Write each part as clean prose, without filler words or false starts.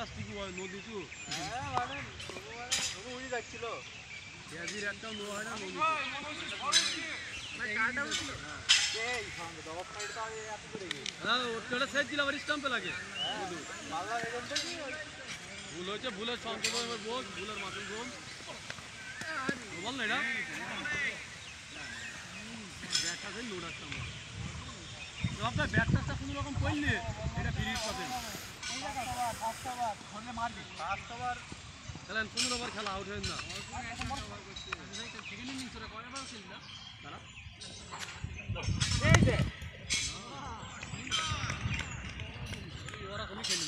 আসতে কি হয় নদী তো হ্যাঁ মানে তবু উড়ে যাচ্ছিল পেঁয়াজির একটাও নো হয় না নদী হ্যাঁ ওটা সেচ দিলে আবার স্টাম্পে লাগে ভুল হয়েছে ভুলের সংশোধন বোঝ ভুলের মাসুল বোঝ বল না এটা ব্যাগটা সেই লোড আসতাম আপনার ব্যাগটা কোনো রকম করলে এটা ফিরিয়ে পাবেন খেলেন 15 ওভার খেলা আউট হয়েন না ওরা খুবই খেলি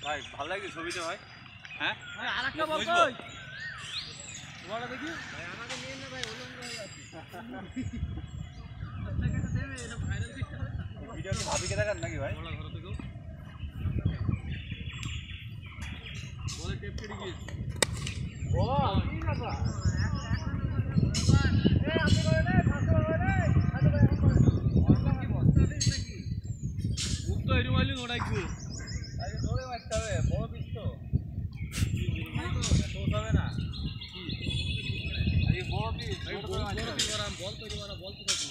ভাই ভালো লাগে ছবিতে ভাই হ্যাঁ আর একটা বল ওরা দেখি আমাকে নিয়ে না ভাই উলঙ্গ হয়ে যাচ্ছে ভিডিও কি ভাবিকে দেখান নাকি ভাই বলা ঘর থেকে বলে টেপ কেটে গিয়েছে ও কি কথা মুক্ত এরু মাইলি নোড়াই গো আরে ধরে মারতে হবে বড় পিস তো হবে না এই বড় পিস বল তৈরি করা বল তো দেখি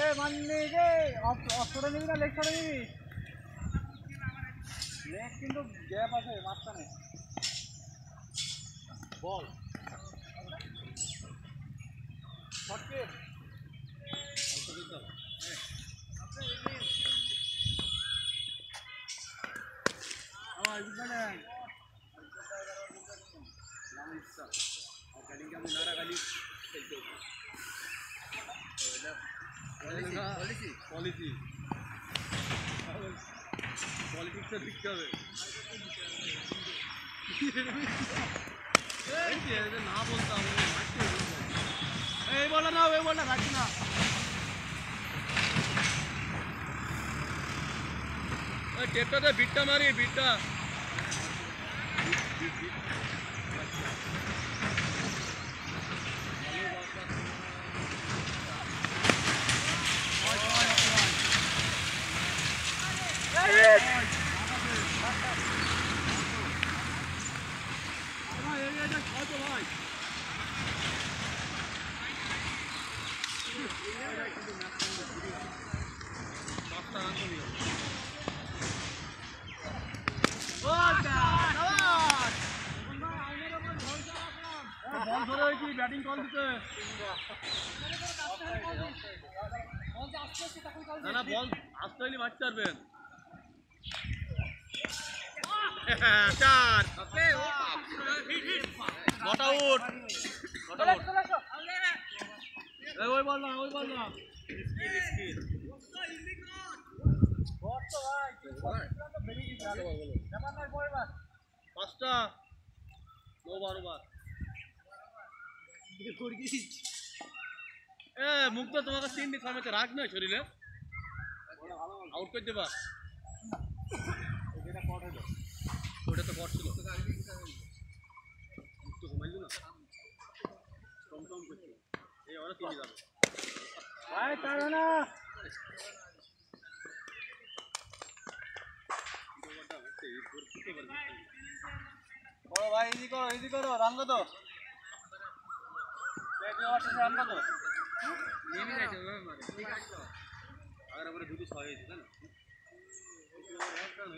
এ মাননি যে অফরে নিবি না লেগ সাইডে নিবি লেগ কিন্তু গ্যাপ আছে মাঝখানে বল শটকে আমার ইবানে নাম ইচ্ছা আর গালি আমি নারা গালি খেলতে পলিসি পলিটিক্সটা শিখতে হবে না বলতাম এই বলে না ওই বলে রাখি না টেপটাতে বিটটা মারি বিটটা ভাই ব্যাটিং কল দিতে না বল আসতে হলে মারতে পারবেন চার নট আউট ওই বল না পাঁচটা নো 12 বার মুক্ত তোমাকে 3 ফর্মেতে রাখ না শরীরে আউট করে দেবা ওটা তো কট ছিল মুক্ত ঘুমাইল না টম করছে এই ওরা 3 যাবে ভাই তারা না বড় ভাই ইজি করো রান কত রান কত নেমে যাচ্ছে মারে আর আমরা দুটো 6 হয়েছে জানো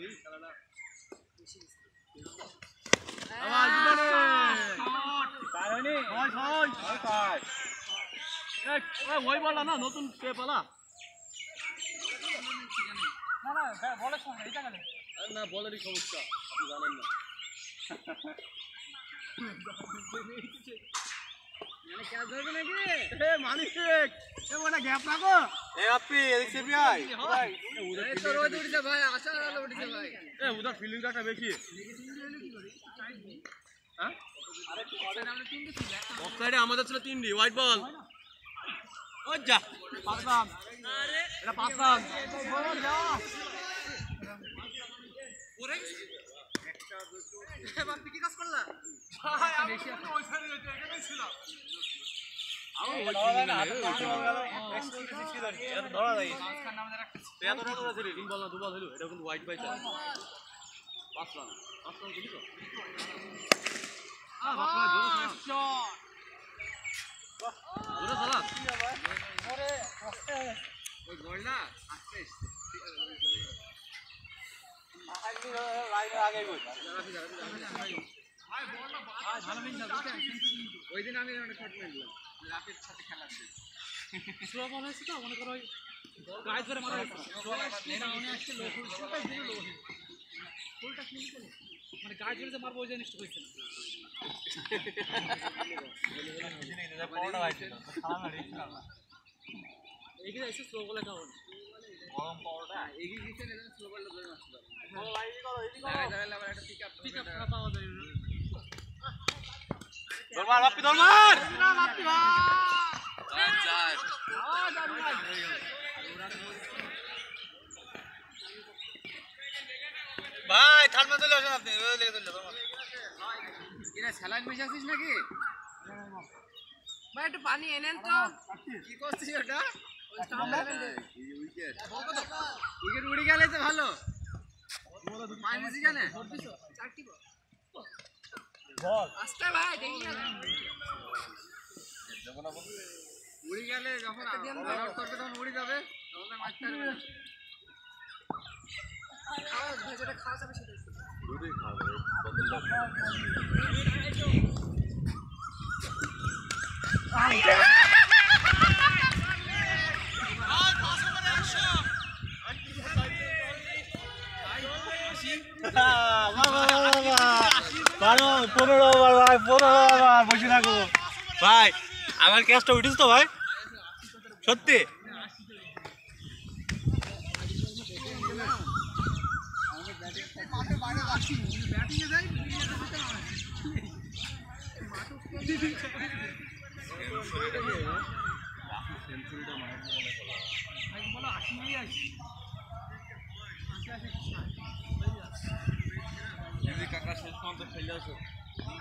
এই খেলাটা আওয়াজ মানে কারণে ওই বলা না নতুন স্টেপ আলা না বলের সময় এটা গেলে না বলেরই সমস্যা আপনি জানেন না মানে ক্যাচ ধরবে নাকি মালিক ওটা গ্যাপ রাখো আপনি এদিক সে ভাই ভাই এই তো রোদ উঠছে ভাই আশার আলো উঠছে ভাই উদার ফিল্ডিংটা বেশি হ্যাঁ আরে অফসাইডে আমাদের ছিল 3 হোয়াইট বল ওই যা পাঁচ রান আরে এটা 5 রান বড় যা ওরে একটা বাপ কি কাজ করলা ভাই আমি ওই সাইডে এখানেই ছিলাম ওই দিন আমি অনেক শট মেরলাম রাতের সাথে খেলার দিন স্লো বল হয়েছে তো মনে করো গায়ে ধরে মারা হয়েছে ফুলটা কিনে চলে মানে গায়ে ধরে যে মারবো ওই জিনিসটা হয়েছে না এগিয়ে এসে স্লো বলে খাওয়া গরম পাওয়াটা এগিয়ে গেছে না স্লো বলটা ধরে মারতে পারবে ও লাইভই করো এদিকে জায়গা আবার একটা পিকআপ করা পাওয়া যায় দরবার বাপ্পি দরবার না বাপ্পি ভাই চার ভাই থার্মা চলে আসেন আপনি ওই লেগে চলে এরা স্যালাইন মেশে আছিস নাকি ভাই একটু পানি এনেন তো কি করছিস ওটা উইকেট উড়ে গেলে তো ভালো পানি দিছি কেন বল আস্তে ভাই দেখি উড়ে গেলে যখন আউট করবে তখন উড়ে যাবে তখন তো মারতে পারবে না খাওয়া যেটা খাওয়া যাবে সেটা দুটোই খাবে বদলটা ভাই আমার ক্যাচটা উঠিস তো ভাই সত্যি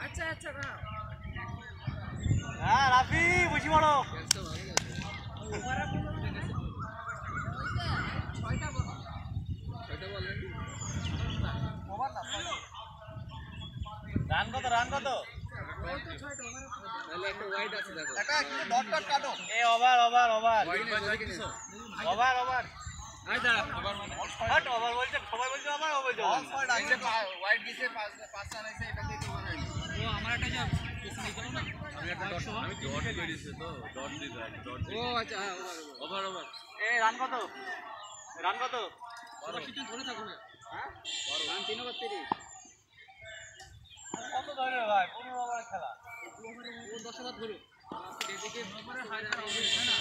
আচ্ছা আচ্ছা হ্যাঁ রাফি বসি বড় রান কত তাহলে একটা ওয়াইড আছে দেখো একটা ডট ডট কাটো এ ওভার আই দাঁড়া ওভার মানে হট ওভার বলতে সবাই বলছে ওভার বলছে ওয়াইড গেছে পাঁচ রান আছে এটা থেকে ওভার হয়নি ও আমার একটা যা পিছনে গেল না আমি একটা ডট আমি ডট করেছি তো ডট দিতে ডট ও আচ্ছা হ্যাঁ ওভার এ রান কত শুটিং করে থাকো না হ্যাঁ রান 3 ওভার 30 কত ধরে ভাই 15 ওভার খেলা ও 10 ওভার ধরো এদিকে ওভারে হাই আর হবে না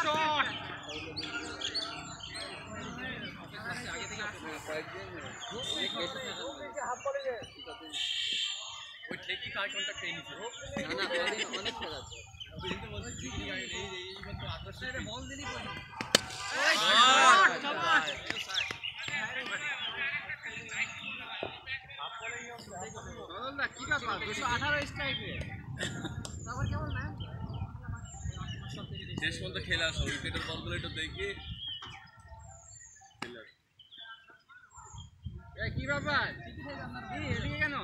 শট আগে থেকে হাফ বলে যে ওই ঠিকই কার কন্টাক্ট পেয়ে নিছে না অনেক খেলা আছে কিন্তু বলছি ঠিকই গাড়ি এইবার তো আদর্শে বল দিলি কই কি ব্যাপার 218 স্ট্রাইকে তারপর কেমন না শেষ পর্যন্ত খেলা আসো উইকেটের বলগুলো একটু দেখি কি ব্যাপার এদিকে কেন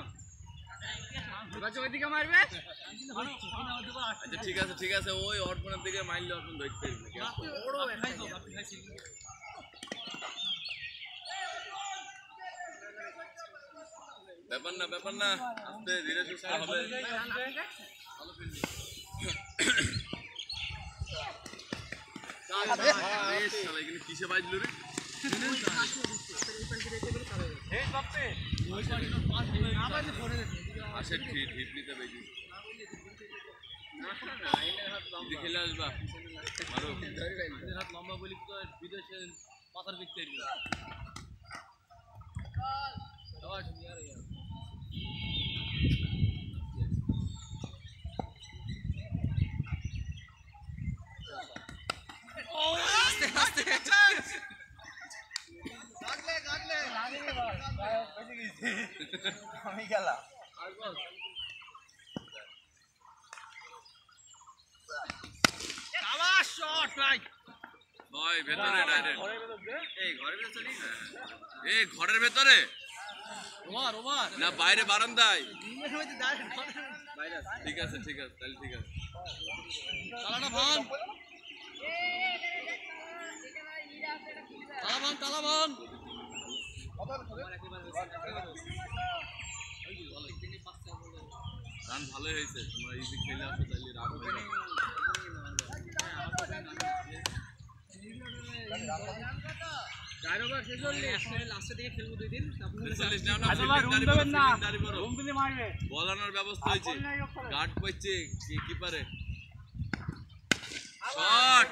ওইদিকে মারবে আচ্ছা ঠিক আছে ওই অর্পণের দিকে মাইলে অর্পণ দেখতে ব্যাপার না আস্তে ধীরে সুস্থ হবে কিসে বাজলো রে আসে ঠিক নিতে পেয়েছি খেলে আসবা মারো হাত লম্বা বলি তো বিদেশে পাতার দেখতে আমি গেলাম শট রাইট ভাই ভেতরে ডাইরেক্ট এই ঘরের ভেতরে চলি না এই ঘরের ভেতরে ওভার ওভার না বাইরে বারান্দায় বাইরে ঠিক আছে তাহলে ঠিক আছে তালাটা ভাঙ তালা ভাঙ রান ভালোই হয়েছে তোমরা ইজি খেলে আসো তাহলে রান হবে বলানোর ব্যবস্থা হয়েছে গার্ড পাইছে কিপারে শট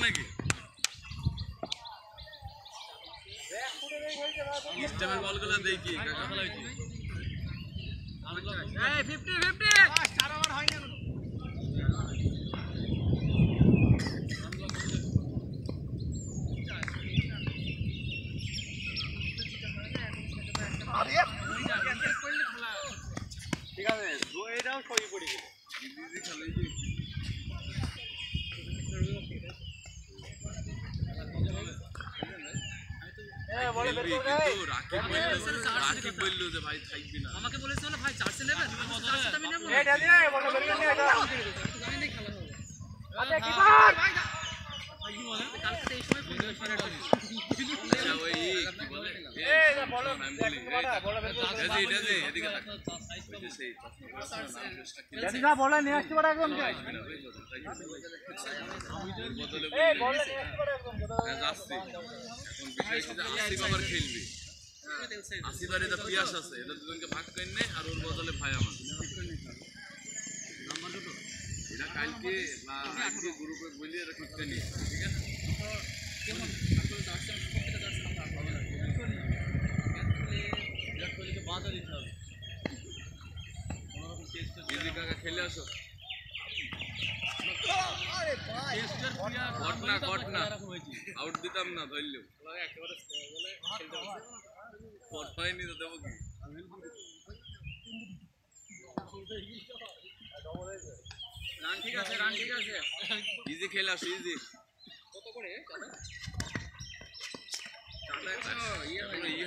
নাকি স্টেমের বলগুলো দেখি ঠিক আছে এটাও সই পড়ে গেল রাকিব বললো যে ভাই থাকবি না আমাকে বলেছিল ভাই চার্জে নেবেন চার্জে আমি নেব এটা দিয়ে বলে বেরিয়ে নিয়ে এটা জানি না খেলা হবে আচ্ছা কিপার কালকে এই সময় ফোন করে আচ্ছা ওই কি বলে এই বলো আমি বলি বলো এটা যে এদিকে তাক ওই যে সেই যদি না বলে নিয়ে আসতে পারে একদম এই বলে নিয়ে আসতে পারে একদম যাচ্ছি এখন বিষয় হচ্ছে যে আসিফ আবার খেলবি আসিফারে তো পিয়াস আছে এটা দুজনকে ভাগ করে নে আর ওর বদলে ভাই আমার এটা কালকে বা আজকে গ্রুপে বলিয়ে রাখতে নিয়ে ঠিক আছে খেলে আসো ঘটনা আউট দিতাম না ধরলেও হয়নি তো দেবো কি রান ঠিক আছে ইজি খেলে আসো ইজি কত করে ইয়ে